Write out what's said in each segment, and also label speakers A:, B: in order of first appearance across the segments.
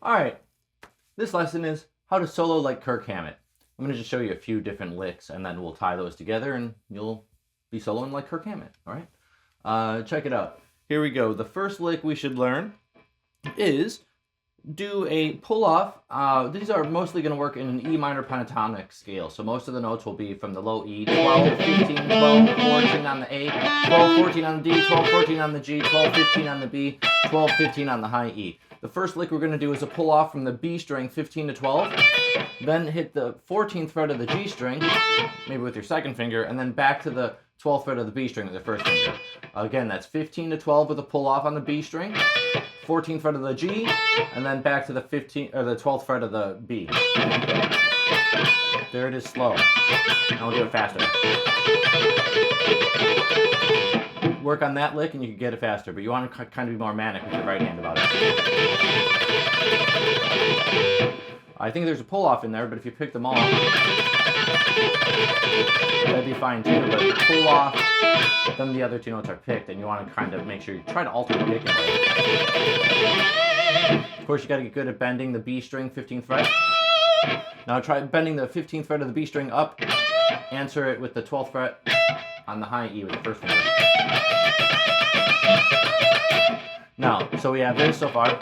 A: Alright, this lesson is how to solo like Kirk Hammett. I'm going to just show you a few different licks and then we'll tie those together and you'll be soloing like Kirk Hammett. Alright, check it out. Here we go. The first lick we should learn is do a pull-off. These are mostly going to work in an E minor pentatonic scale. So most of the notes will be from the low E, 12, 15, 12, 14 on the A, 12, 14 on the D, 12, 14 on the G, 12, 15 on the B, 12, 15 on the high E. The first lick we're going to do is a pull-off from the B string 15 to 12, then hit the 14th fret of the G string, maybe with your second finger, and then back to the 12th fret of the B string with your first finger. Again, that's 15 to 12 with a pull-off on the B string, 14th fret of the G, and then back to the 12th fret of the B. There it is, slow. Now we'll do it faster. Work on that lick and you can get it faster, but you want to kind of be more manic with your right hand about it. I think there's a pull-off in there, but if you pick them all, that'd be fine too, but pull off, then the other two notes are picked, and you want to kind of make sure you try to alter the picking rate. Of course, you got to get good at bending the B string 15th fret. Now try bending the 15th fret of the B string up, answer it with the 12th fret on the high E with the first finger. Now, so we have this so far,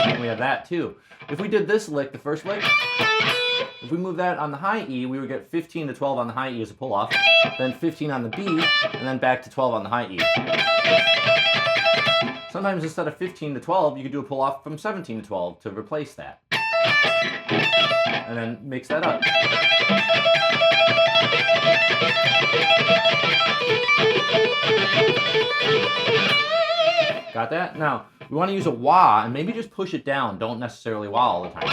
A: and we have that too. If we did this lick, the first lick, if we move that on the high E, we would get 15 to 12 on the high E as a pull-off, then 15 on the B, and then back to 12 on the high E. Sometimes instead of 15 to 12, you could do a pull-off from 17 to 12 to replace that. And then mix that up. Got that? Now, we want to use a wah, and maybe just push it down. Don't necessarily wah all the time.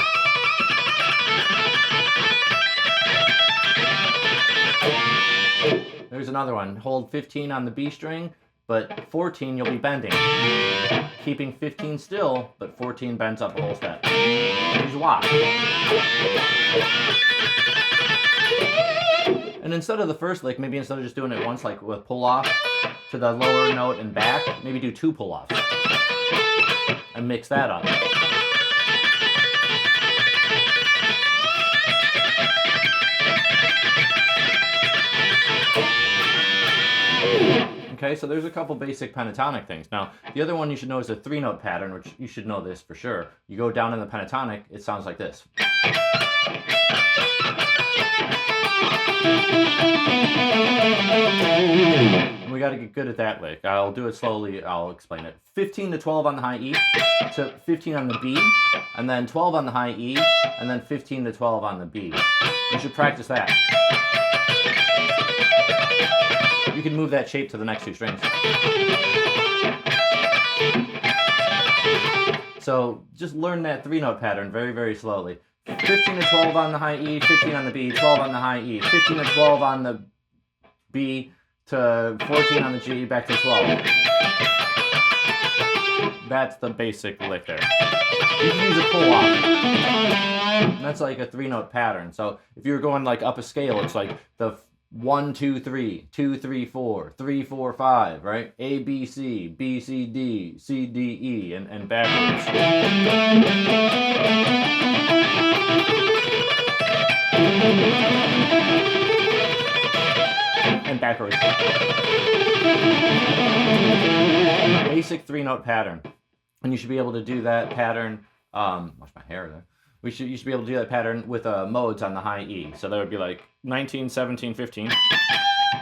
A: There's another one. Hold 15 on the B string, but 14 you'll be bending. Keeping 15 still, but 14 bends up a whole step. Use a wah. And instead of the first lick, maybe instead of just doing it once, like with pull-off to the lower note and back, maybe do two pull-offs. And mix that up. Okay, so there's a couple basic pentatonic things. Now, the other one you should know is a three-note pattern, which you should know this for sure. You go down in the pentatonic, it sounds like this. We got to get good at that lick. I'll do it slowly, I'll explain it. 15 to 12 on the high E, to 15 on the B, and then 12 on the high E, and then 15 to 12 on the B. You should practice that. You can move that shape to the next two strings. So just learn that three-note pattern very, very slowly. 15 to 12 on the high E, 15 on the B, 12 on the high E, 15 to 12 on the B, to 14 on the G, back to 12. That's the basic lick there. You can use a pull-off. That's like a three-note pattern. So if you're going like up a scale, it's like the 1, 2, 3, 2, 3, 4, 3, 4, 5, right? A, B, C, B, C, D, C, D, E, and backwards. And backwards. Basic three-note pattern. And you should be able to do that pattern, watch my hair there. You should be able to do that pattern with modes on the high E. So that would be like 19, 17, 15,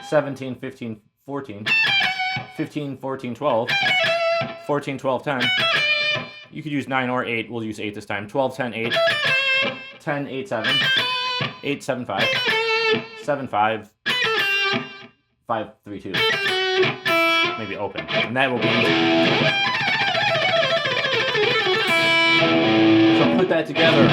A: 17, 15, 14, 15, 14, 12, 14, 12, 10. You could use 9 or 8. We'll use 8 this time. 12, 10, 8, 10, 8, 7, 8, 7, 5, 7, 5, 5, 3, 2. Maybe open. And that will be easy. So put that together.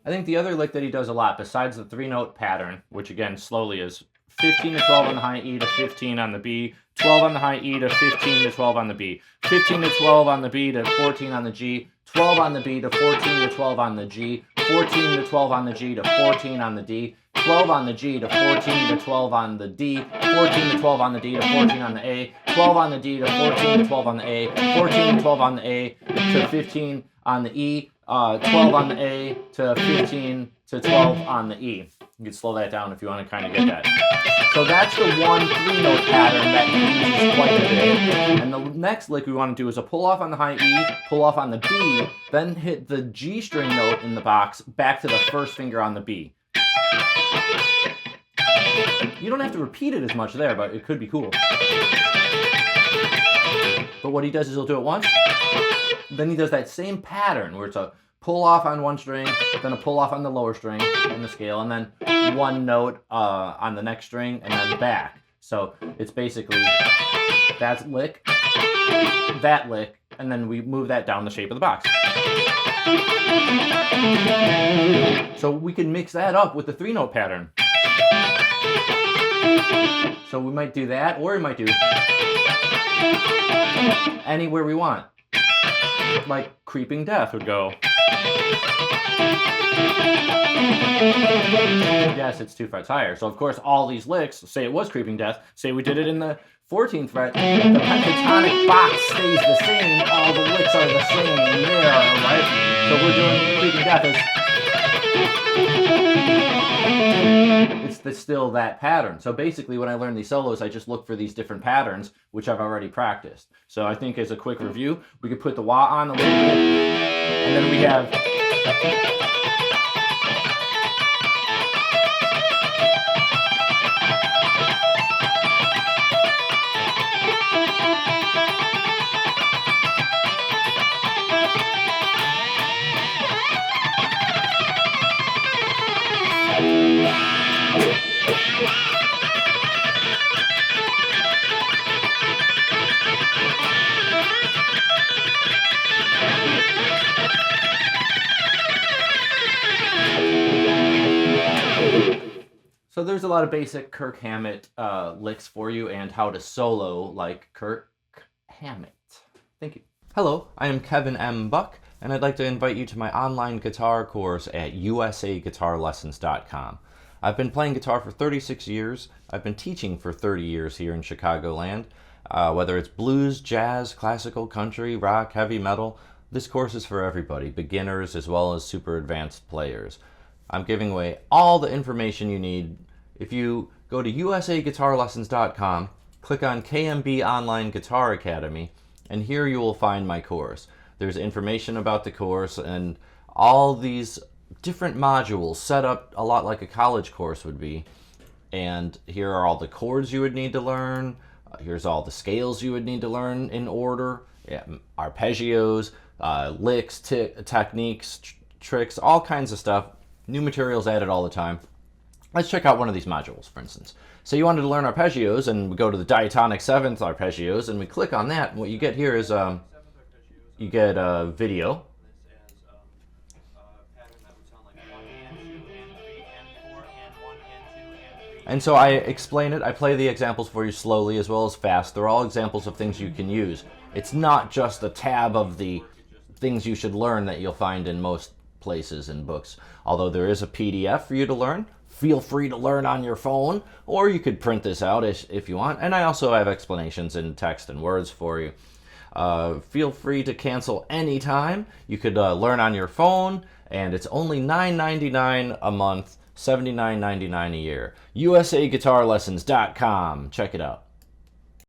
A: I think the other lick that he does a lot, besides the three-note pattern, which again slowly is 15 to 12 on the high E to 15 on the B, 12 on the high E to 15 to 12 on the B, 15 to 12 on the B to 14 on the G, 12 on the B to 14 to 12 on the G, 14 to 12 on the G to 14 on the D, 12 on the G to 14 to 12 on the D, 14 to 12 on the D to 14 on the A, 12 on the D to 14 to 12 on the A, 14 to 12 on the A to 15 on the E, 12 on the A to 15 to 12 on the E. You can slow that down if you want to kind of get that. So that's the 1-3 note pattern that uses quite a bit. And the next lick we want to do is a pull off on the high E, pull off on the B, then hit the G string note in the box back to the first finger on the B. You don't have to repeat it as much there, but it could be cool. But what he does is he'll do it once, then he does that same pattern where it's a pull off on one string, then a pull off on the lower string in the scale, and then one note on the next string, and then back. So it's basically that lick, and then we move that down the shape of the box. So we can mix that up with the 3-note pattern. So we might do that, or we might do anywhere we want. Like Creeping Death would go. Yes, it's 2 frets higher. So of course all these licks, say it was Creeping Death, say we did it in the 14th fret, the pentatonic box stays the same, all the licks are the same there, right? So we're doing Creeping Death it's still that pattern. So basically when I learn these solos, I just look for these different patterns, which I've already practiced. So I think as a quick review, we could put the wah on the little bit, and then we have So there's a lot of basic Kirk Hammett licks for you and how to solo like Kirk Hammett. Thank you. Hello, I am Kevin M. Buck, and I'd like to invite you to my online guitar course at usaguitarlessons.com. I've been playing guitar for 36 years. I've been teaching for 30 years here in Chicagoland. Whether it's blues, jazz, classical, country, rock, heavy metal, this course is for everybody, beginners as well as super advanced players. I'm giving away all the information you need. If you go to usaguitarlessons.com, click on KMB Online Guitar Academy, and here you will find my course. There's information about the course and all these different modules set up a lot like a college course would be. And here are all the chords you would need to learn. Here's all the scales you would need to learn in order. Yeah, arpeggios, licks, techniques, tricks, all kinds of stuff. New materials added all the time. Let's check out one of these modules, for instance. So you wanted to learn arpeggios, and we go to the diatonic 7th arpeggios, and we click on that, and what you get here is you get a video. And so I explain it, I play the examples for you slowly as well as fast. They're all examples of things you can use. It's not just a tab of the things you should learn that you'll find in most places and books. Although there is a PDF for you to learn. Feel free to learn on your phone, or you could print this out if you want. And I also have explanations in text and words for you. Feel free to cancel anytime. You could learn on your phone, and it's only $9.99 a month, $79.99 a year. usaguitarlessons.com. Check it out.